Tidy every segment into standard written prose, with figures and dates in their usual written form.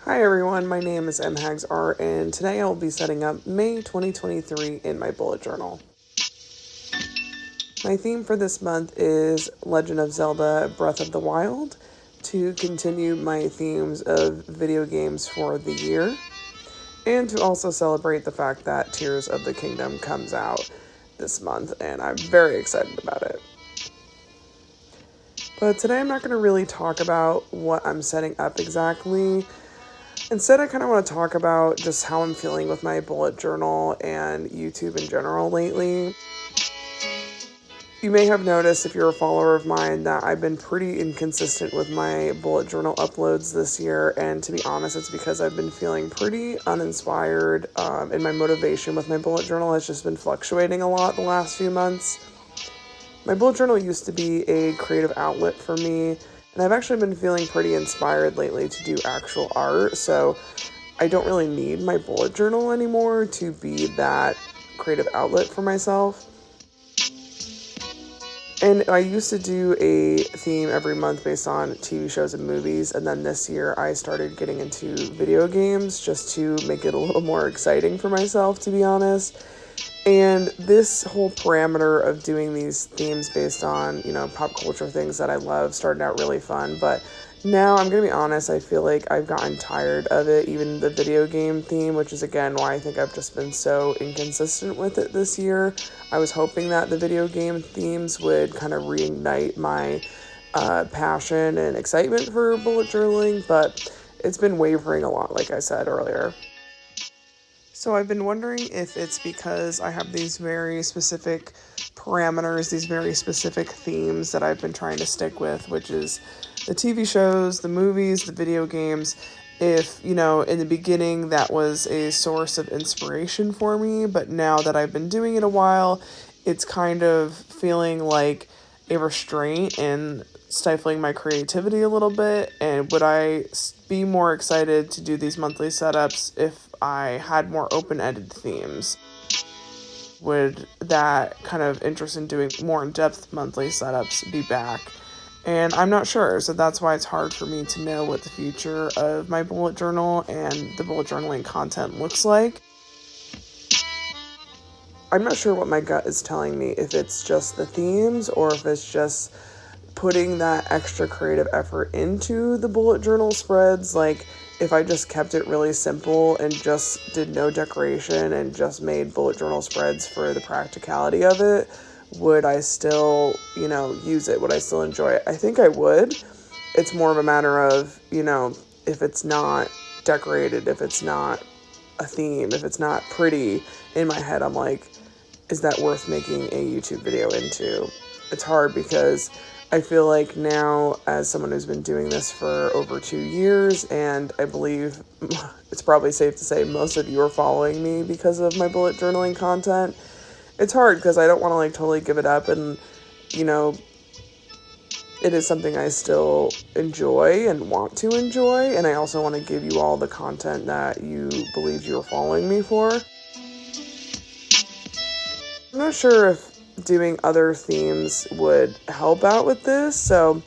Hi everyone, my name is mhagsart, and today I will be setting up May 2023 in my bullet journal. My theme for this month is Legend of Zelda Breath of the Wild, to continue my themes of video games for the year, and to also celebrate the fact that Tears of the Kingdom comes out this month, and I'm very excited about it. But today I'm not going to really talk about what I'm setting up exactly. Instead, I kind of want to talk about just how I'm feeling with my bullet journal and YouTube in general lately. You may have noticed, if you're a follower of mine, that I've been pretty inconsistent with my bullet journal uploads this year, and to be honest, it's because I've been feeling pretty uninspired, and my motivation with my bullet journal has just been fluctuating a lot the last few months. My bullet journal used to be a creative outlet for me, and I've actually been feeling pretty inspired lately to do actual art, so I don't really need my bullet journal anymore to be that creative outlet for myself. And I used to do a theme every month based on TV shows and movies, and then this year I started getting into video games just to make it a little more exciting for myself, to be honest. And this whole parameter of doing these themes based on, pop culture things that I love started out really fun. But now, I'm going to be honest, I feel like I've gotten tired of it, even the video game theme, which is, again, why I think I've just been so inconsistent with it this year. I was hoping that the video game themes would kind of reignite my passion and excitement for bullet journaling, but it's been wavering a lot, like I said earlier. So I've been wondering if it's because I have these very specific parameters, these very specific themes that I've been trying to stick with, which is the TV shows, the movies, the video games. If, in the beginning that was a source of inspiration for me, but now that I've been doing it a while, it's kind of feeling like a restraint and stifling my creativity a little bit. And would I be more excited to do these monthly setups if I had more open-ended themes? Would that kind of interest in doing more in-depth monthly setups be back? And I'm not sure, so that's why it's hard for me to know what the future of my bullet journal and the bullet journaling content looks like. I'm not sure what my gut is telling me, if it's just the themes or if it's just putting that extra creative effort into the bullet journal spreads. Like, if I just kept it really simple and just did no decoration and just made bullet journal spreads for the practicality of it, would I still, use it? Would I still enjoy it? I think I would. It's more of a matter of, if it's not decorated, if it's not a theme, if it's not pretty, in my head I'm like, is that worth making a YouTube video into? It's hard because I feel like now, as someone who's been doing this for over 2 years, and I believe it's probably safe to say most of you are following me because of my bullet journaling content, it's hard because I don't want to totally give it up, and it is something I still enjoy and want to enjoy, and I also want to give you all the content that you believed you were following me for. I'm not sure if doing other themes would help out with this, so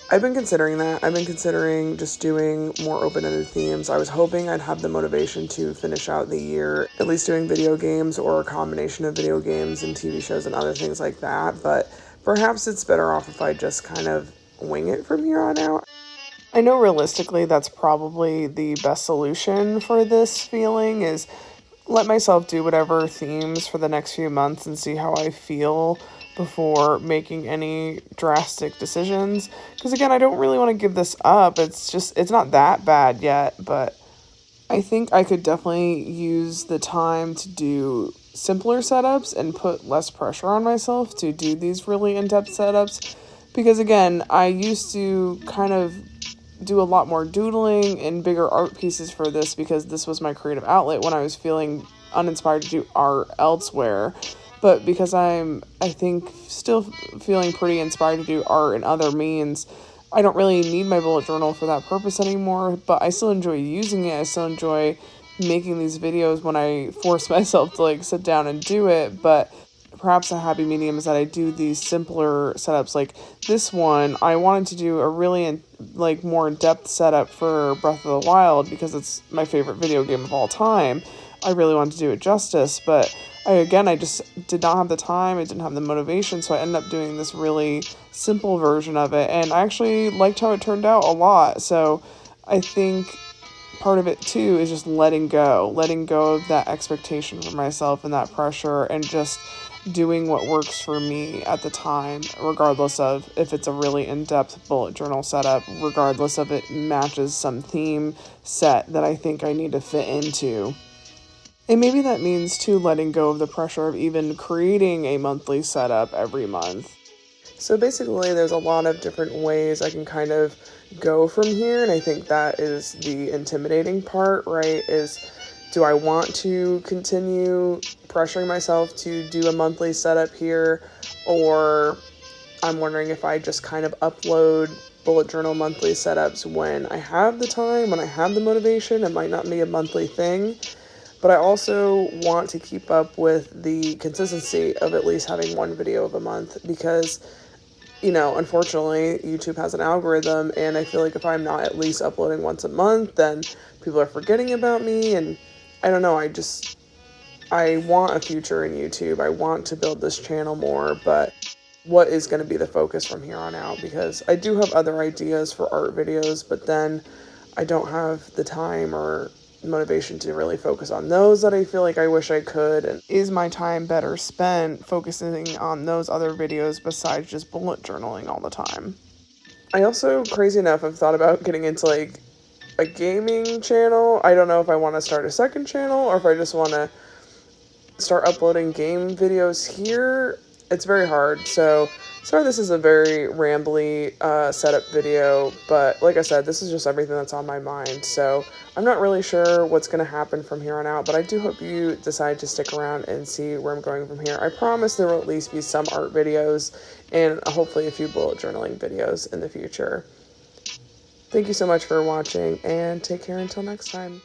I've been considering that. I've been considering just doing more open-ended themes. I was hoping I'd have the motivation to finish out the year at least doing video games, or a combination of video games and TV shows and other things like that, but perhaps it's better off if I just kind of wing it from here on out. I know realistically that's probably the best solution for this feeling, is let myself do whatever themes for the next few months and see how I feel before making any drastic decisions. Because again, I don't really want to give this up. It's not that bad yet, but I think I could definitely use the time to do simpler setups and put less pressure on myself to do these really in-depth setups. Because again, I used to kind of do a lot more doodling and bigger art pieces for this because this was my creative outlet when I was feeling uninspired to do art elsewhere. But because I think, still feeling pretty inspired to do art in other means, I don't really need my bullet journal for that purpose anymore, but I still enjoy using it. I still enjoy making these videos when I force myself to sit down and do it, but perhaps a happy medium is that I do these simpler setups. Like this one, I wanted to do a really more in-depth setup for Breath of the Wild because it's my favorite video game of all time. I really wanted to do it justice, but I just did not have the time. I didn't have the motivation, so I ended up doing this really simple version of it, and I actually liked how it turned out a lot. So I think part of it too is just letting go of that expectation for myself and that pressure, and just doing what works for me at the time, regardless of if it's a really in-depth bullet journal setup, regardless of it matches some theme set that I think I need to fit into. And maybe that means too letting go of the pressure of even creating a monthly setup every month. So basically, there's a lot of different ways I can kind of go from here, and I think that is the intimidating part, right? Is, do I want to continue pressuring myself to do a monthly setup here, or I'm wondering if I just kind of upload bullet journal monthly setups when I have the time, when I have the motivation. It might not be a monthly thing, but I also want to keep up with the consistency of at least having one video of a month because, unfortunately, YouTube has an algorithm, and I feel like if I'm not at least uploading once a month, then people are forgetting about me, and I don't know, I want a future in YouTube. I want to build this channel more, but what is going to be the focus from here on out? Because I do have other ideas for art videos, but then I don't have the time or motivation to really focus on those that I feel like I wish I could. And is my time better spent focusing on those other videos besides just bullet journaling all the time? I also, crazy enough, have thought about getting into a gaming channel. I don't know if I want to start a second channel or if I just want to start uploading game videos here. It's very hard. So sorry, this is a very rambly setup video, but like I said, this is just everything that's on my mind. So I'm not really sure what's going to happen from here on out, but I do hope you decide to stick around and see where I'm going from here. I promise there will at least be some art videos and hopefully a few bullet journaling videos in the future. Thank you so much for watching, and take care until next time.